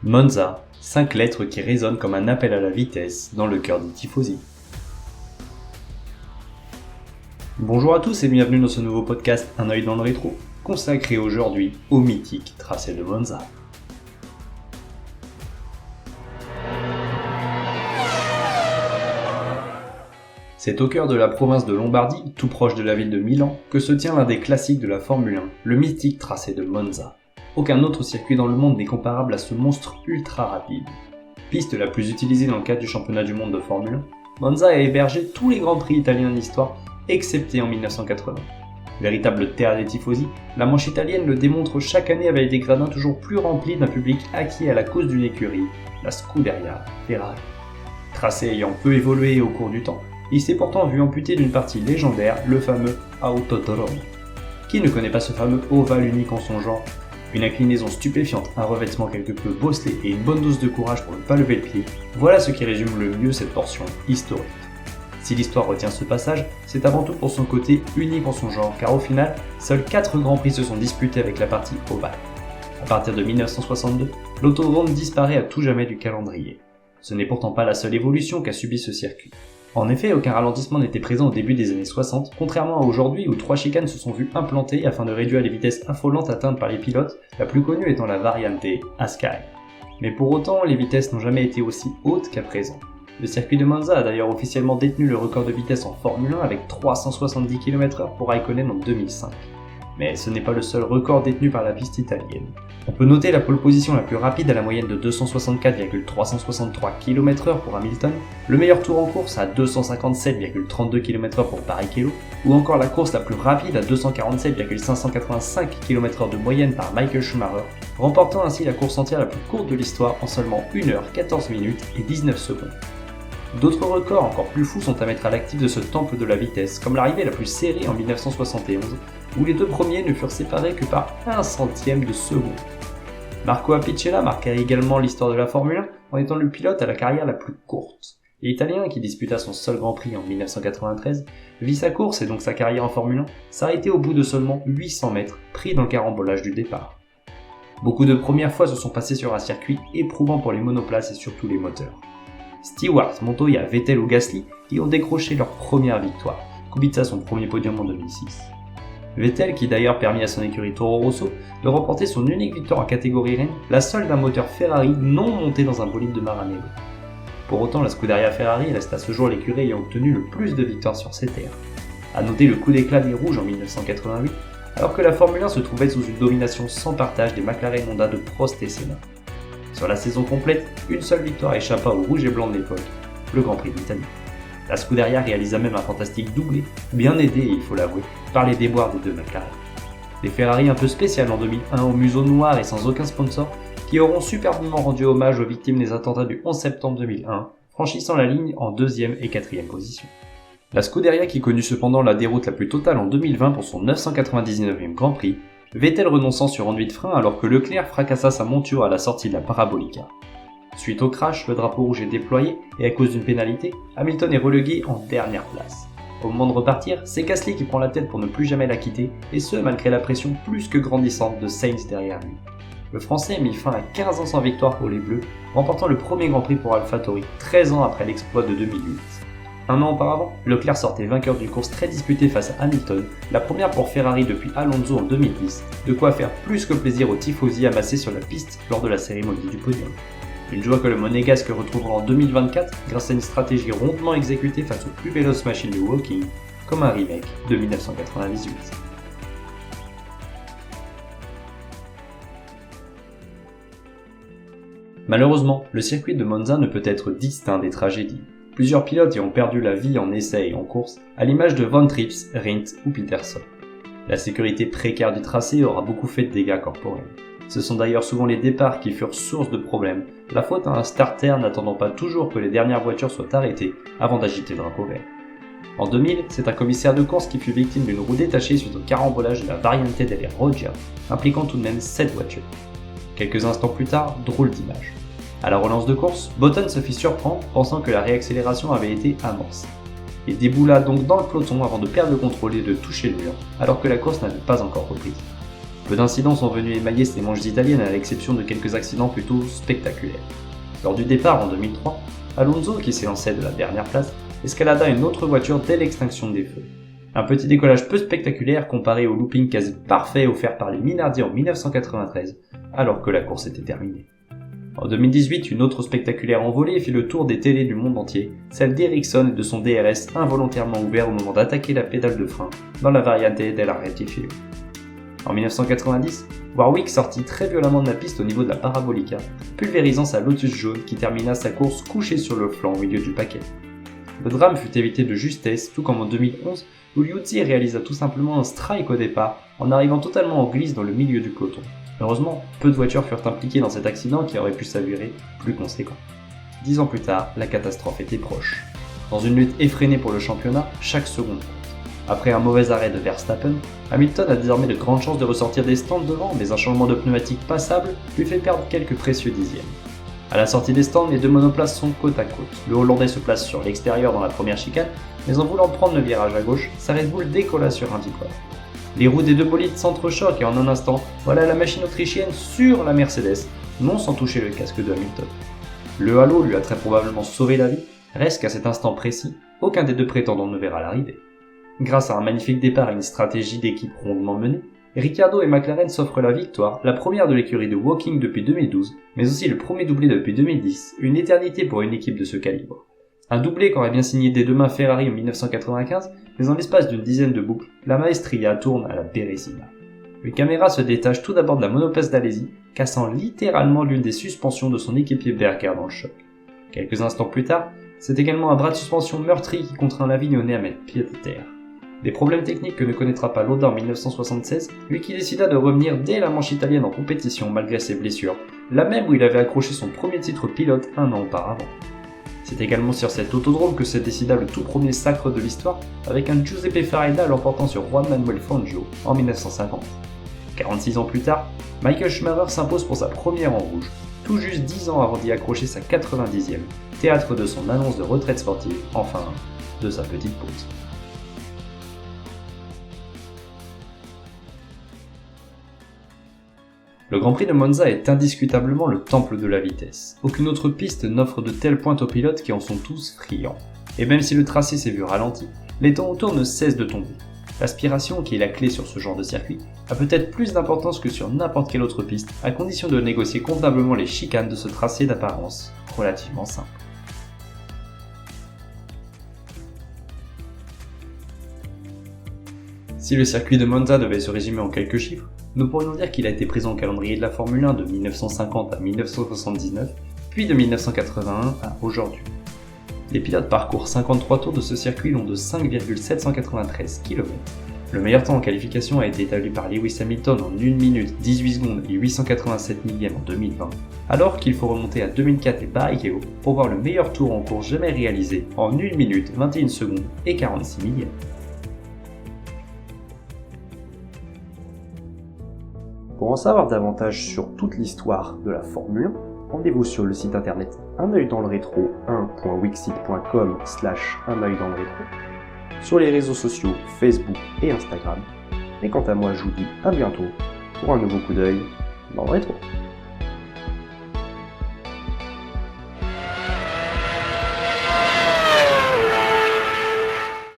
Monza, 5 lettres qui résonnent comme un appel à la vitesse dans le cœur des tifosi. Bonjour à tous et bienvenue dans ce nouveau podcast Un œil dans le rétro, consacré aujourd'hui au mythique tracé de Monza. C'est au cœur de la province de Lombardie, tout proche de la ville de Milan, que se tient l'un des classiques de la Formule 1, le mythique tracé de Monza. Aucun autre circuit dans le monde n'est comparable à ce monstre ultra rapide. Piste la plus utilisée dans le cadre du championnat du monde de Formule 1, Monza a hébergé tous les grands prix italiens de l'histoire, excepté en 1980. Véritable terre des tifosi, la manche italienne le démontre chaque année avec des gradins toujours plus remplis d'un public acquis à la cause d'une écurie, la Scuderia Ferrari. Tracé ayant peu évolué au cours du temps, il s'est pourtant vu amputé d'une partie légendaire, le fameux Autodromo. Qui ne connaît pas ce fameux ovale unique en son genre? Une inclinaison stupéfiante, un revêtement quelque peu bosselé et une bonne dose de courage pour ne pas lever le pied, voilà ce qui résume le mieux cette portion historique. Si l'histoire retient ce passage, c'est avant tout pour son côté unique en son genre, car au final, seuls 4 grands prix se sont disputés avec la partie ovale. À partir de 1962, l'autodrome disparaît à tout jamais du calendrier. Ce n'est pourtant pas la seule évolution qu'a subi ce circuit. En effet, aucun ralentissement n'était présent au début des années 60, contrairement à aujourd'hui où 3 chicanes se sont vues implantées afin de réduire les vitesses affolantes atteintes par les pilotes, la plus connue étant la Variante Ascari. Mais pour autant, les vitesses n'ont jamais été aussi hautes qu'à présent. Le circuit de Monza a d'ailleurs officiellement détenu le record de vitesse en Formule 1 avec 370 km/h pour Raikkonen en 2005. Mais ce n'est pas le seul record détenu par la piste italienne. On peut noter la pole position la plus rapide à la moyenne de 264,363 km/h pour Hamilton, le meilleur tour en course à 257,32 km/h pour Barrichello, ou encore la course la plus rapide à 247,585 km/h de moyenne par Michael Schumacher, remportant ainsi la course entière la plus courte de l'histoire en seulement 1 h 14 minutes et 19 secondes. D'autres records encore plus fous sont à mettre à l'actif de ce temple de la vitesse, comme l'arrivée la plus serrée en 1971, où les deux premiers ne furent séparés que par 1 centième de seconde. Marco Apicella marqua également l'histoire de la Formule 1 en étant le pilote à la carrière la plus courte. L'Italien, qui disputa son seul Grand Prix en 1993, vit sa course et donc sa carrière en Formule 1 s'arrêter au bout de seulement 800 mètres, pris dans le carambolage du départ. Beaucoup de premières fois se sont passées sur un circuit éprouvant pour les monoplaces et surtout les moteurs. Stewart, Montoya, Vettel ou Gasly y ont décroché leur première victoire, Kubica son premier podium en 2006. Vettel, qui d'ailleurs permit à son écurie Toro Rosso de remporter son unique victoire en catégorie reine, la seule d'un moteur Ferrari non monté dans un bolide de Maranello. Pour autant, la Scuderia Ferrari reste à ce jour l'écurie ayant obtenu le plus de victoires sur ces terres. A noter le coup d'éclat des Rouges en 1988, alors que la Formule 1 se trouvait sous une domination sans partage des McLaren Honda de Prost et Senna. Sur la saison complète, une seule victoire échappa aux Rouges et Blancs de l'époque, le Grand Prix d'Italie. La Scuderia réalisa même un fantastique doublé, bien aidé, il faut l'avouer, par les déboires des deux McLaren. Des Ferrari un peu spéciales en 2001 au museau noir et sans aucun sponsor, qui auront superbement rendu hommage aux victimes des attentats du 11 septembre 2001, franchissant la ligne en 2e et 4e position. La Scuderia qui connut cependant la déroute la plus totale en 2020 pour son 999e Grand Prix, Vettel renonçant sur enduit de frein alors que Leclerc fracassa sa monture à la sortie de la Parabolica. Suite au crash, le drapeau rouge est déployé et à cause d'une pénalité, Hamilton est relégué en dernière place. Au moment de repartir, c'est Gasly qui prend la tête pour ne plus jamais la quitter, et ce malgré la pression plus que grandissante de Sainz derrière lui. Le Français mit fin à 15 ans sans victoire pour les Bleus, remportant le premier Grand Prix pour AlphaTauri 13 ans après l'exploit de 2008. Un an auparavant, Leclerc sortait vainqueur d'une course très disputée face à Hamilton, la première pour Ferrari depuis Alonso en 2010, de quoi faire plus que plaisir aux tifosi amassés sur la piste lors de la cérémonie du podium. Une joie que le Monégasque retrouvera en 2024 grâce à une stratégie rondement exécutée face aux plus véloces machines de Woking, comme un remake de 1998. Malheureusement, le circuit de Monza ne peut être distinct des tragédies. Plusieurs pilotes y ont perdu la vie en essai et en course, à l'image de Von Trips, Rindt ou Peterson. La sécurité précaire du tracé aura beaucoup fait de dégâts corporels. Ce sont d'ailleurs souvent les départs qui furent source de problèmes, la faute à un starter n'attendant pas toujours que les dernières voitures soient arrêtées avant d'agiter le drapeau vert. En 2000, c'est un commissaire de course qui fut victime d'une roue détachée suite au carambolage de la Variante delle Rogge, impliquant tout de même 7 voitures. Quelques instants plus tard, drôle d'image. À la relance de course, Button se fit surprendre pensant que la réaccélération avait été amorcée. Il déboula donc dans le peloton avant de perdre le contrôle et de toucher le mur, alors que la course n'avait pas encore repris. Peu d'incidents sont venus émailler ces manches italiennes à l'exception de quelques accidents plutôt spectaculaires. Lors du départ en 2003, Alonso, qui s'élançait de la dernière place, escalada une autre voiture dès l'extinction des feux. Un petit décollage peu spectaculaire comparé au looping quasi parfait offert par les Minardi en 1993, alors que la course était terminée. En 2018, une autre spectaculaire envolée fit le tour des télés du monde entier, celle d'Ericsson et de son DRS involontairement ouvert au moment d'attaquer la pédale de frein dans la Variante della Rettifilo. En 1990, Warwick sortit très violemment de la piste au niveau de la Parabolica, pulvérisant sa Lotus jaune qui termina sa course couchée sur le flanc au milieu du paquet. Le drame fut évité de justesse, tout comme en 2011, où Liuzzi réalisa tout simplement un strike au départ, en arrivant totalement en glisse dans le milieu du peloton. Heureusement, peu de voitures furent impliquées dans cet accident qui aurait pu s'avérer plus conséquent. 10 ans plus tard, la catastrophe était proche. Dans une lutte effrénée pour le championnat, chaque seconde compte. Après un mauvais arrêt de Verstappen, Hamilton a désormais de grandes chances de ressortir des stands devant, mais un changement de pneumatique passable lui fait perdre quelques précieux dixièmes. À la sortie des stands, les deux monoplaces sont côte à côte. Le Hollandais se place sur l'extérieur dans la première chicane, mais en voulant prendre le virage à gauche, sa Red Bull décolla sur un départ. Les roues des deux bolides s'entrechoquent et en un instant, voilà la machine autrichienne sur la Mercedes, non sans toucher le casque de Hamilton. Le halo lui a très probablement sauvé la vie, reste qu'à cet instant précis, aucun des deux prétendants ne verra l'arrivée. Grâce à un magnifique départ et une stratégie d'équipe rondement menée, Ricciardo et McLaren s'offrent la victoire, la première de l'écurie de Woking depuis 2012, mais aussi le premier doublé depuis 2010, une éternité pour une équipe de ce calibre. Un doublé qu'aurait bien signé dès demain Ferrari en 1995, mais en l'espace d'une dizaine de boucles, la Maestria tourne à la Bérésina. Les caméras se détachent tout d'abord de la monoplace d'Alesi, cassant littéralement l'une des suspensions de son équipier Berger dans le choc. Quelques instants plus tard, c'est également un bras de suspension meurtri qui contraint l'Avignonnais à mettre pied à terre. Des problèmes techniques que ne connaîtra pas Lauda en 1976, lui qui décida de revenir dès la manche italienne en compétition malgré ses blessures, la même où il avait accroché son premier titre pilote un an auparavant. C'est également sur cet autodrome que se décida le tout premier sacre de l'histoire, avec un Giuseppe Farina l'emportant sur Juan Manuel Fangio en 1950. 46 ans plus tard, Michael Schumacher s'impose pour sa première en rouge, tout juste 10 ans avant d'y accrocher sa 90e, théâtre de son annonce de retraite sportive, enfin, de sa petite pause. Le Grand Prix de Monza est indiscutablement le temple de la vitesse. Aucune autre piste n'offre de telles pointes aux pilotes qui en sont tous friands. Et même si le tracé s'est vu ralenti, les temps autour ne cessent de tomber. L'aspiration, qui est la clé sur ce genre de circuit, a peut-être plus d'importance que sur n'importe quelle autre piste, à condition de négocier convenablement les chicanes de ce tracé d'apparence relativement simple. Si le circuit de Monza devait se résumer en quelques chiffres, nous pourrions dire qu'il a été présent au calendrier de la Formule 1 de 1950 à 1979, puis de 1981 à aujourd'hui. Les pilotes parcourent 53 tours de ce circuit long de 5,793 km. Le meilleur temps en qualification a été établi par Lewis Hamilton en 1 minute 18 secondes et 887 millièmes en 2020, alors qu'il faut remonter à 2004 et Barrichello pour voir le meilleur tour en course jamais réalisé en 1 minute 21 secondes et 46 millièmes. Pour en savoir davantage sur toute l'histoire de la Formule 1, rendez-vous sur le site internet Un œil dans le rétro 1.wixit.com/un œil dans le rétro, sur les réseaux sociaux Facebook et Instagram. Et quant à moi, je vous dis à bientôt pour un nouveau coup d'œil dans le rétro.